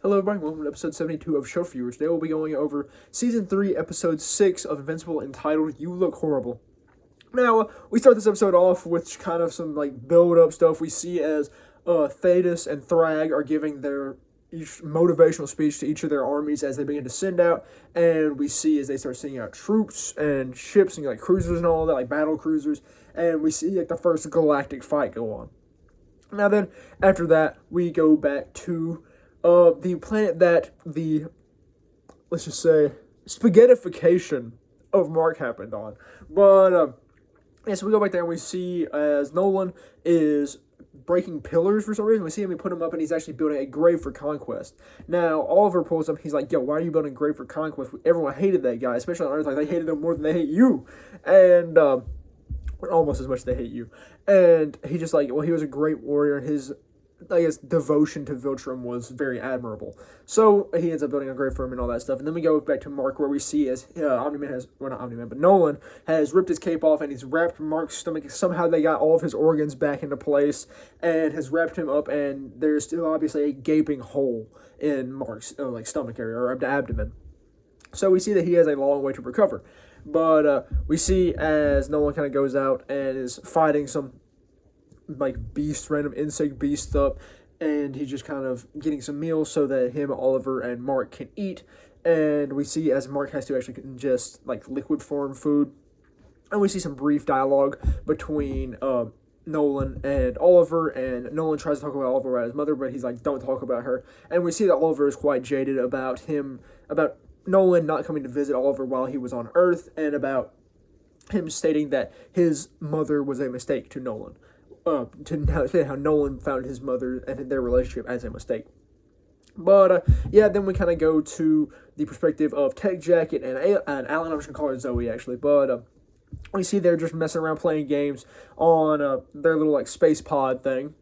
Hello everybody, welcome to episode 72 of Show Viewers. Today we'll be going over Season 3, Episode 6 of Invincible, entitled You Look Horrible. Now, we start this episode off with kind of some build-up stuff. We see as Thetis and Thrag are giving their each motivational speech to each of their armies as they begin to send out, and we see as they start sending out troops and ships and cruisers and all that, battle cruisers, and we see the first galactic fight go on. Now then, after that, we go back to the planet that the, let's just say, spaghettification of Mark happened on. But, yeah, so we go back there and we see as Nolan is breaking pillars for some reason. We see him, we put him up, and he's actually building a grave for conquest. Now, Oliver pulls up, he's like, yo, why are you building a grave for conquest? Everyone hated that guy, especially on Earth. They hated him more than they hate you. And, almost as much as they hate you. And he just he was a great warrior, and his devotion to Viltrum was very admirable. So he ends up building a grave for him and all that stuff. And then we go back to Mark, where we see as Nolan has ripped his cape off and he's wrapped Mark's stomach. Somehow they got all of his organs back into place and has wrapped him up, and there's still obviously a gaping hole in Mark's stomach area or abdomen. So we see that he has a long way to recover. But we see as Nolan kind of goes out and is fighting some random insect beast up, and he's just kind of getting some meals so that him, Oliver, and Mark can eat. And we see as Mark has to actually ingest liquid form food, and we see some brief dialogue between Nolan and Oliver, and Nolan tries to talk about Oliver about his mother, but he's like, don't talk about her. And we see that Oliver is quite jaded about Nolan not coming to visit Oliver while he was on Earth, and about him stating that his mother was a mistake to Nolan. To say how Nolan found his mother and their relationship as a mistake. But, yeah, then we kind of go to the perspective of Tech Jacket and Alan. I'm just going to call her Zoe, actually. But we see they're just messing around playing games on their little, space pod thing.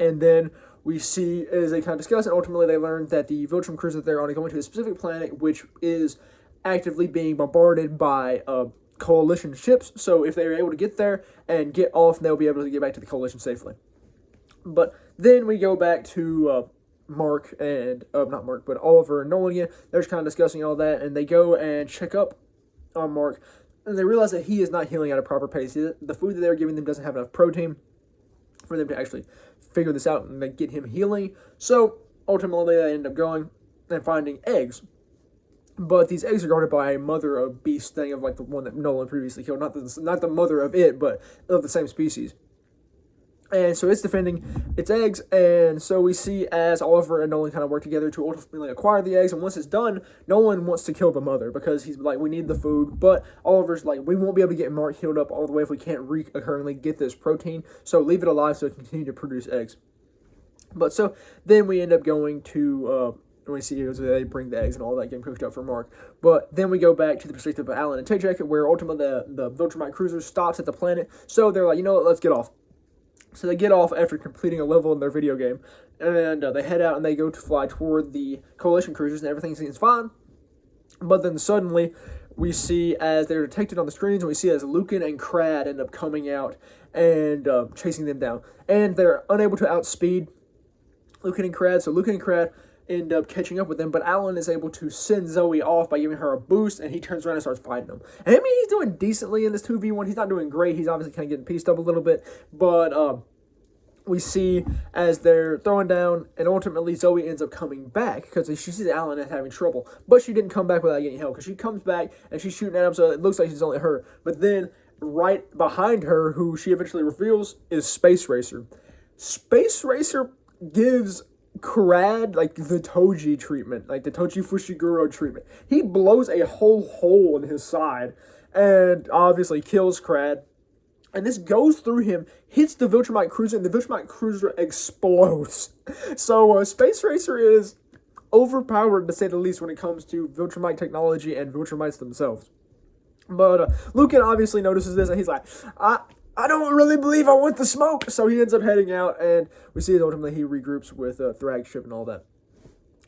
And then we see as they kind of discuss, and ultimately they learn that the Viltrum cruiser that they're on is going to a specific planet, which is actively being bombarded by Coalition ships. So if they're able to get there and get off, they'll be able to get back to the Coalition safely. But then we go back to Mark and not Mark, but Oliver and Nolan again. They're just kind of discussing all that, and they go and check up on Mark, and they realize that he is not healing at a proper pace. The food that they're giving them doesn't have enough protein for them to actually figure this out and get him healing. So ultimately they end up going and finding eggs. But these eggs are guarded by a mother of beast thing of the one that Nolan previously killed. Not the mother of it, but of the same species. And so it's defending its eggs, and so we see as Oliver and Nolan kind of work together to ultimately acquire the eggs, and once it's done, Nolan wants to kill the mother because he's we need the food, but Oliver's we won't be able to get Mark healed up all the way if we can't recurrently get this protein, so leave it alive so it can continue to produce eggs. But so then we end up going to we see they bring the eggs and all that getting cooked up for Mark. But then we go back to the perspective of Alan and Tech Jacket, where ultimately the Viltrumite cruiser stops at the planet. So they're like, you know what, let's get off. So they get off after completing a level in their video game, and they head out and they go to fly toward the Coalition cruisers, and everything seems fine. But then suddenly we see as they're detected on the screens, and we see as Lucan and Crad end up coming out and chasing them down. And they're unable to outspeed Lucan and Crad, so Lucan and Crad end up catching up with them, but Alan is able to send Zoe off by giving her a boost, and he turns around and starts fighting them. And I mean, he's doing decently in this 2v1. He's not doing great. He's obviously kind of getting pieced up a little bit, but we see as they're throwing down, and ultimately Zoe ends up coming back because she sees Alan as having trouble, but she didn't come back without getting help because she comes back and she's shooting at him, so it looks like she's only her. But then right behind her, who she eventually reveals, is Space Racer. Space Racer gives Crad the Toji treatment, the Toji Fushiguro treatment. He blows a whole hole in his side and obviously kills Crad. And this goes through him, hits the Viltrumite cruiser, and the Viltrumite cruiser explodes. So Space Racer is overpowered, to say the least, when it comes to Viltrumite technology and Viltrumites themselves. But Lucan obviously notices this, and he's like, I don't really believe I want the smoke. So he ends up heading out, and we see that ultimately he regroups with Thrag's ship and all that.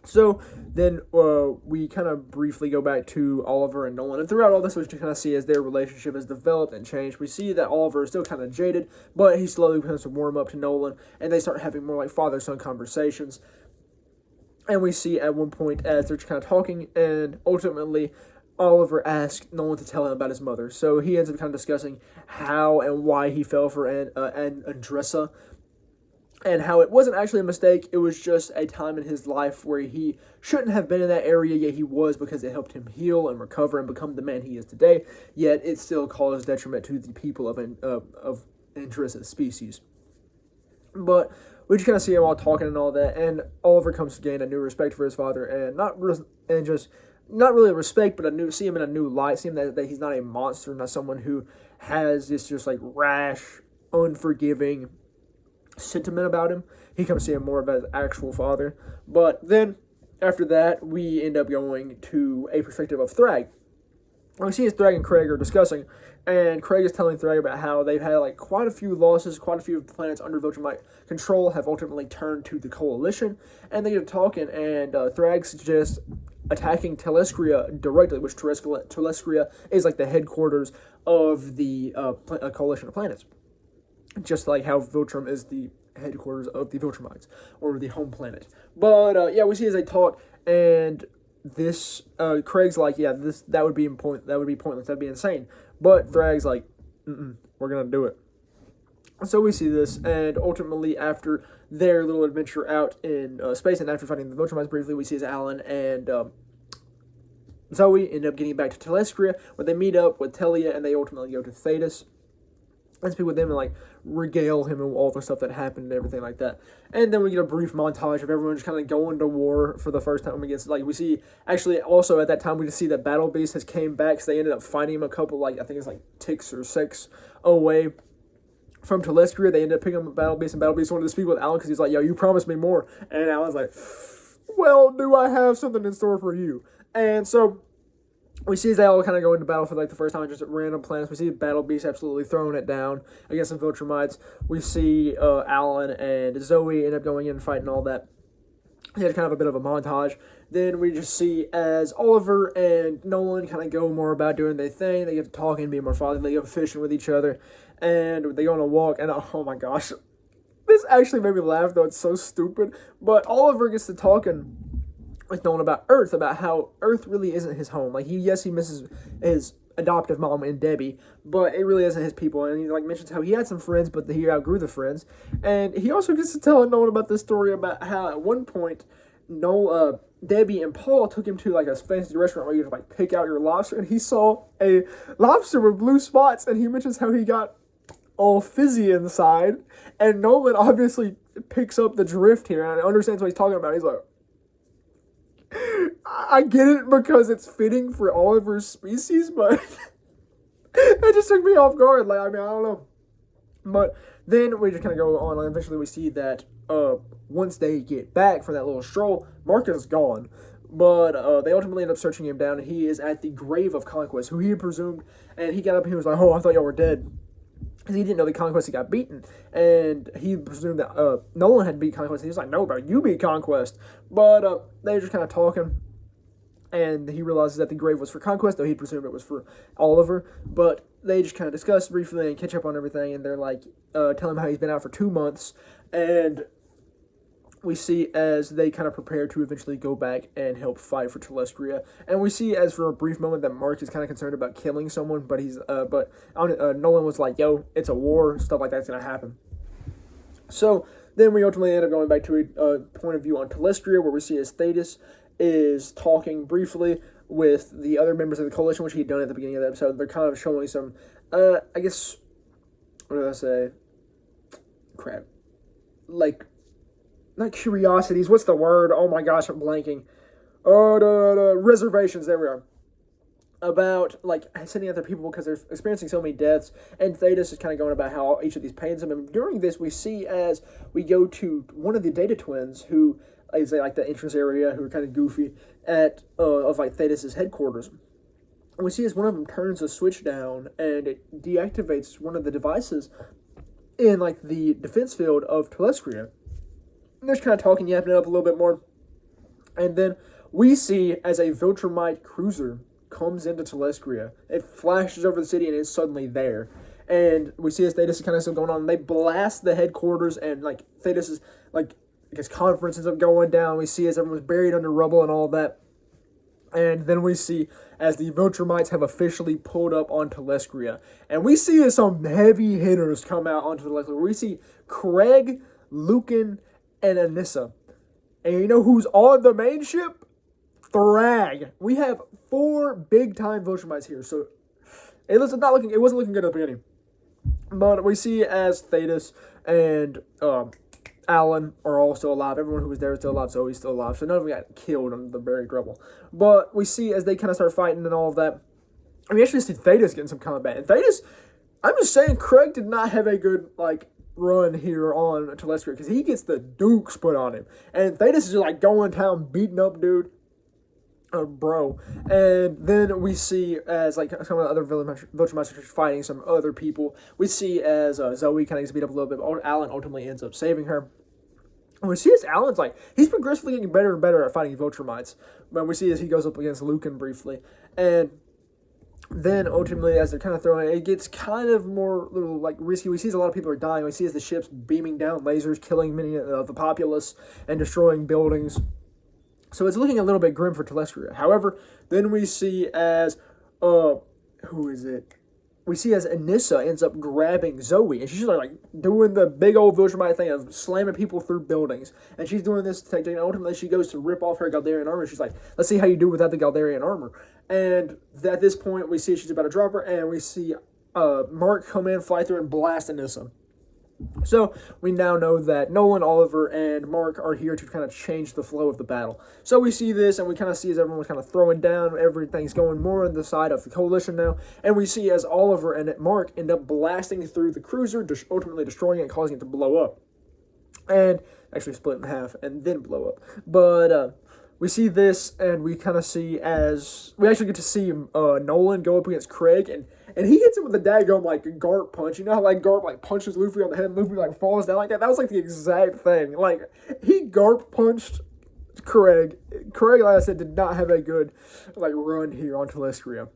So then we kind of briefly go back to Oliver and Nolan. And throughout all this, we kind of see as their relationship has developed and changed. We see that Oliver is still kind of jaded, but he slowly becomes to warm up to Nolan, and they start having more like father-son conversations. And we see at one point as they're kind of talking, and ultimately Oliver asks Nolan to tell him about his mother. So he ends up kind of discussing how and why he fell for Andressa, and how it wasn't actually a mistake. It was just a time in his life where he shouldn't have been in that area, yet he was, because it helped him heal and recover and become the man he is today. Yet it still caused detriment to the people of Andressa's species. But we just kind of see him all talking and all that, and Oliver comes to gain a new respect for his father, and not really respect, but see him in a new light, see him that he's not a monster, not someone who has this just like rash, unforgiving sentiment about him. He comes to see him more of as actual father. But then after that, we end up going to a perspective of Thrag. We see as Thrag and Craig are discussing, and Craig is telling Thrag about how they've had like quite a few losses, quite a few of the planets under Viltrumite control have ultimately turned to the Coalition, and they get talking, and Thrag suggests attacking Telescria directly, which Telescria is like the headquarters of the Coalition of Planets, just like how Viltrum is the headquarters of the Viltrumites, or the home planet. But yeah, we see as they talk, and this Craig's like, yeah, that would be pointless, that'd be insane. But Thrag's like, we're gonna do it. So we see this, and ultimately after their little adventure out in space, and after fighting the Viltrumites briefly, we see as Alan and Zoe end up getting back to Telescria, where they meet up with Telia, and they ultimately go to Thetis and speak with them and like regale him and all the stuff that happened and everything like that. And then we get a brief montage of everyone just kind of going to war for the first time against, like, we see, actually also at that time we just see that Battle Beast has came back, because they ended up fighting him a couple, like, I think it's like ticks or 6 away from Telescria. They ended up picking up Battle Beast, and Battle Beast wanted to speak with Alan because he's like, yo, you promised me more. And Alan's like, well, do I have something in store for you? And so we see as they all kind of go into battle for like the first time, just at random planets. We see Battle Beast absolutely throwing it down against some Viltrumites. We see Alan and Zoe end up going in and fighting all that. He had kind of a bit of a montage. Then we just see as Oliver and Nolan kind of go more about doing their thing. They get to talking, being more fatherly, they go fishing with each other, and they go on a walk. And oh my gosh, this actually made me laugh, though it's so stupid. But Oliver gets to talking with Nolan about Earth, about how Earth really isn't his home. Like, he misses his adoptive mom and Debbie, but it really isn't his people. And he like mentions how he had some friends, but he outgrew the friends. And he also gets to tell Nolan about this story about how at one point Debbie and Paul took him to like a fancy restaurant where you could like pick out your lobster, and he saw a lobster with blue spots, and he mentions how he got all fizzy inside. And Nolan obviously picks up the drift here and understands what he's talking about. He's like, I get it because it's fitting for Oliver's species, but it just took me off guard. Like, I mean, I don't know. But then we just kind of go on, and eventually we see that once they get back from that little stroll, Marcus is gone. But they ultimately end up searching him down, and he is at the grave of Conquest, who he had presumed, and he got up and he was like, oh, I thought y'all were dead. Because he didn't know the Conquest had got beaten. And he presumed that Nolan had beat Conquest. And he was like, no, bro, you beat Conquest. But they were just kind of talking. And he realizes that the grave was for Conquest, though he presumed it was for Oliver. But they just kind of discuss briefly and catch up on everything. And they're like, telling him how he's been out for 2 months. And we see as they kind of prepare to eventually go back and help fight for Telescria. And we see as for a brief moment that Mark is kind of concerned about killing someone, but Nolan was like, yo, it's a war, stuff like that's going to happen. So then we ultimately end up going back to a point of view on Telescria, where we see as Thetis is talking briefly with the other members of the Coalition, which he'd done at the beginning of the episode. They're kind of showing some, I guess, what did I say? Crap. Like, not curiosities, what's the word? Oh my gosh, I'm blanking. Reservations, there we are. About, like, sending out their people because they're experiencing so many deaths, and Thetis is kind of going about how each of these pains them. And during this, we see as we go to one of the Data Twins, who is like the entrance area, who are kind of goofy, of like Thetis' headquarters. And we see as one of them turns a switch down, and it deactivates one of the devices in, like, the defense field of Telescria. And they're just kind of talking, yapping it up a little bit more. And then we see as a Viltrumite cruiser comes into Telescria. It flashes over the city and it's suddenly there. And we see as Thetis is kind of still going on. They blast the headquarters, and like Thetis is like I guess, conference ends up going down. We see as everyone's buried under rubble and all that. And then we see as the Viltrumites have officially pulled up onto Telescria. And we see as some heavy hitters come out onto Telescria. We see Craig, Lucan, and Anissa. And you know who's on the main ship? Thrag. We have 4 big-time Viltrumites here. So it wasn't looking good at the beginning. But we see as Thetis and Alan are all still alive. Everyone who was there is still alive. Zoe's still alive. So none of them got killed under the buried rubble. But we see as they kind of start fighting and all of that. And we actually see Thetis getting some combat. And Thetis, I'm just saying, Craig did not have a good, run here on Telescria. Because he gets the dukes put on him. And Thetis is just, going down, beating up dude. Bro. And then we see as some of the other Viltrumites are fighting some other people. We see as Zoe kind of gets beat up a little bit. Alan ultimately ends up saving her. And we see as Alan's he's progressively getting better and better at fighting Viltrumites. But we see as he goes up against Lucan briefly. And then ultimately as they're kind of throwing it gets kind of more little risky. We see as a lot of people are dying. We see as the ship's beaming down lasers, killing many of the populace and destroying buildings. So it's looking a little bit grim for Telescria. However, then we see as, who is it? We see as Anissa ends up grabbing Zoe, and she's doing the big old Viltrumite thing of slamming people through buildings. And she's doing this technique, and ultimately she goes to rip off her Galdarian armor. She's like, let's see how you do without the Galdarian armor. And at this point, we see she's about to drop her, and we see Mark come in, fly through, and blast Anissa. So we now know that Nolan, Oliver, and Mark are here to kind of change the flow of the battle. So we see this, and we kind of see as everyone's kind of throwing down, everything's going more on the side of the coalition now, and we see as Oliver and Mark end up blasting through the cruiser, ultimately destroying it and causing it to blow up. And actually split in half and then blow up. But we see this, and we kind of see as we actually get to see Nolan go up against Craig, and he hits him with a daggone Garp punch. You know how Garp punches Luffy on the head and Luffy falls down like that? That was the exact thing. He Garp punched Craig. Craig, like I said, did not have a good run here on Telescria.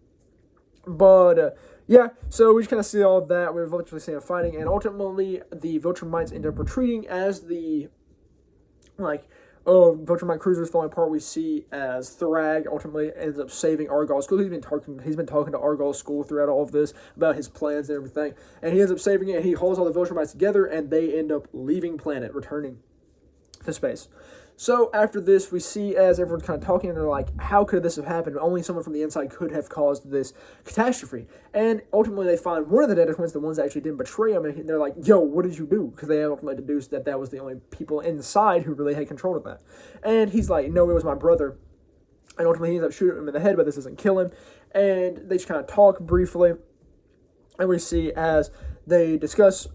But yeah, so we just kind of see all of that. We're eventually seeing fighting, and ultimately the Viltrumites end up retreating as the Viltrumite cruisers falling apart. We see as Thrag ultimately ends up saving Argyl's school. He's been talking to Argyl's school throughout all of this about his plans and everything, and he ends up saving it. And he hauls all the Viltrumites together, and they end up leaving planet, returning to space. So after this, we see as everyone's kind of talking, and they're like, how could this have happened? Only someone from the inside could have caused this catastrophe. And ultimately, they find one of the Dead Twins, the ones that actually didn't betray him, and they're like, yo, what did you do? Because they ultimately deduced that that was the only people inside who really had control of that. And he's like, no, it was my brother. And ultimately, he ends up shooting him in the head, but this doesn't kill him. And they just kind of talk briefly, and we see as they discuss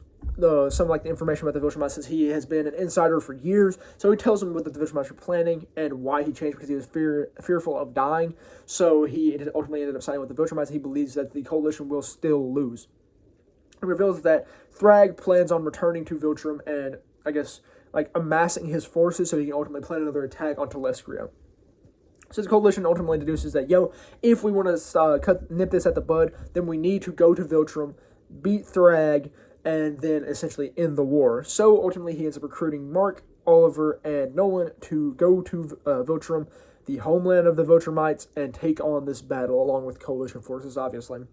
some the information about the Viltrumites, since he has been an insider for years. So he tells them what the Viltrumites are planning and why he changed, because he was fearful of dying. So he ultimately ended up signing with the Viltrumites. He believes that the coalition will still lose. It reveals that Thrag plans on returning to Viltrum and, I guess, amassing his forces so he can ultimately plan another attack on Telescria. So the coalition ultimately deduces that, if we want to nip this at the bud, then we need to go to Viltrum, beat Thrag, and then essentially end the war. So ultimately he ends up recruiting Mark, Oliver, and Nolan to go to Viltrum, the homeland of the Viltrumites, and take on this battle along with coalition forces, obviously.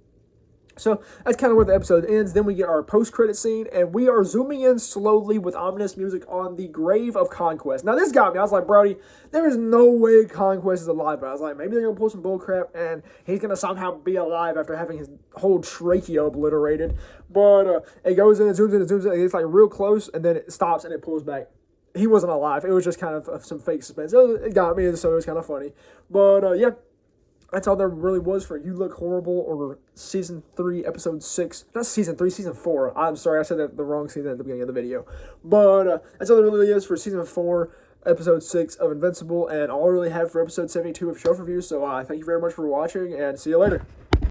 So that's kind of where the episode ends. Then we get our post-credit scene, and we are zooming in slowly with ominous music on the grave of Conquest. Now this got me. I was like, Brody, there is no way Conquest is alive. But I was like, maybe they're going to pull some bullcrap, and he's going to somehow be alive after having his whole trachea obliterated. But it goes in, it zooms in, it zooms in, it's real close, and then it stops and it pulls back. He wasn't alive. It was just kind of some fake suspense. It got me, so it was kind of funny. But yeah. That's all there really was for You Look Horrible, or Season 3, Episode 6. Not Season 3, Season 4. I'm sorry, I said that the wrong season at the beginning of the video. But that's all there really is for Season 4, Episode 6 of Invincible, and all I really have for Episode 72 of Shelf Review. So thank you very much for watching, and see you later.